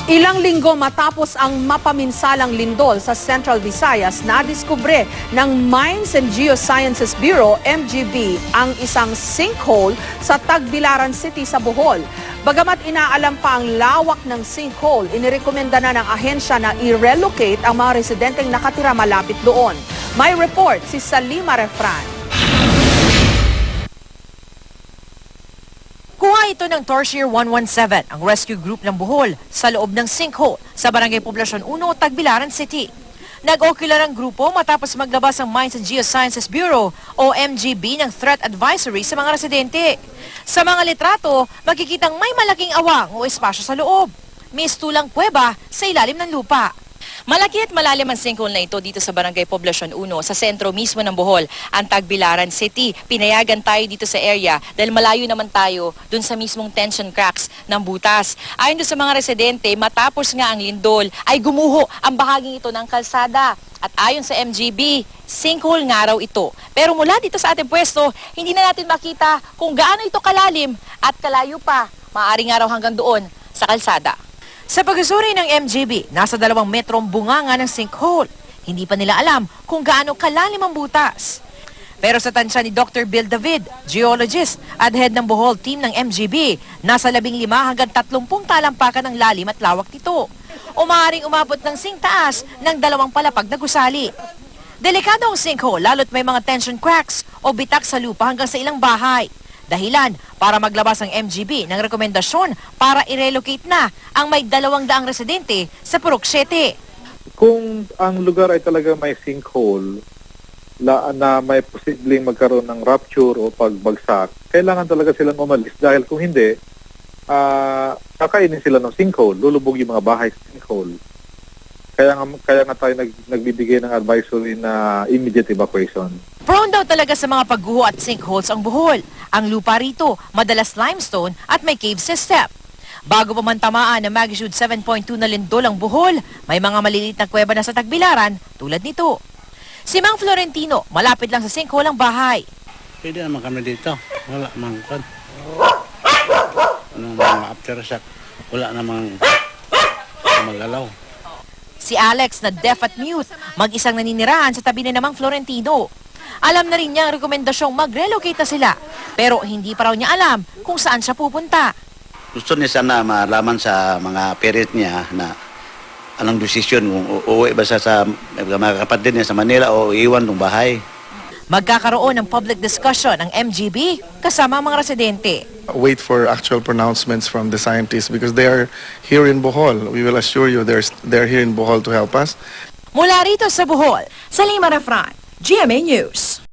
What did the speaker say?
Ilang linggo matapos ang mapaminsalang lindol sa Central Visayas, nadiskubre ng Mines and Geosciences Bureau, MGB, ang isang sinkhole sa Tagbilaran City sa Bohol. Bagamat inaalam pa ang lawak ng sinkhole, inirekomenda na ng ahensya na i-relocate ang mga residenteng nakatira malapit doon. May report si Salima Refran. Kuha ito ng Torshire 117, ang rescue group ng Bohol, sa loob ng sinkhole sa Barangay Poblasyon 1, Tagbilaran City. Nag-ocular ang grupo matapos maglabas ang Mines and Geosciences Bureau o MGB ng threat advisory sa mga residente. Sa mga litrato, makikitang may malaking awang o espasyo sa loob. May stulang kuweba sa ilalim ng lupa. Malaki at malalim ang sinkhole na ito dito sa Barangay Poblasyon 1, sa sentro mismo ng Bohol, ang Tagbilaran City. Pinayagan tayo dito sa area dahil malayo naman tayo dun sa mismong tension cracks ng butas. Ayon doon sa mga residente, matapos nga ang lindol ay gumuho ang bahaging ito ng kalsada. At ayon sa MGB, sinkhole nga raw ito. Pero mula dito sa ating pwesto, hindi na natin makita kung gaano ito kalalim at kalayo pa. Maaari nga raw hanggang doon sa kalsada. Sa pagsusuri ng MGB, nasa 2 metrong bunganga ng sinkhole. Hindi pa nila alam kung gaano kalalim ang butas. Pero sa tansya ni Dr. Bill David, geologist at head ng Bohol team ng MGB, nasa 15 hanggang 30 talampakan ng lalim at lawak nito. O maaaring umabot ng singtaas ng 2 palapag na gusali. Delikado ang sinkhole lalo't may mga tension cracks o bitak sa lupa hanggang sa ilang bahay. Dahilan para maglabas ang MGB ng rekomendasyon para i-relocate na ang may 200 residente sa Purok 7. Kung ang lugar ay talaga may sinkhole na may posibleng magkaroon ng rupture o pagbagsak, kailangan talaga silang umalis dahil kung hindi, kakainin sila ng sinkhole, lulubog yung mga bahay sa sinkhole. Kaya nga tayo nagbibigay ng advisory na immediate evacuation. Prone daw talaga sa mga pagguho at sinkholes ang Bohol. Ang lupa rito, madalas limestone at may cave system. Bago pa man tamaan ng magnitude 7.2 na lindol ang Bohol, may mga maliliit na kuweba na sa Tagbilaran tulad nito. Si Mang Florentino, malapit lang sa sinkhole ang bahay. Pwede naman kami dito. Wala namang kan. Anong mga aftershock. Wala namang magalaw. Si Alex na deaf at mute, mag-isang naninirahan sa tabi ni Mang Florentino. Alam na rin niya ang rekomendasyong mag-relocate na sila, pero hindi pa raw niya alam kung saan siya pupunta. Gusto niya sana malaman sa mga parent niya na anong desisyon kung uuwi ba siya sa mga kapatid niya sa Manila o iwan ng bahay. Magkakaroon ng public discussion ang MGB kasama ang mga residente. Wait for actual pronouncements from the scientists because they are here in Bohol. We will assure you they're here in Bohol to help us. Mula rito sa Bohol, Salima Refran, GMA News.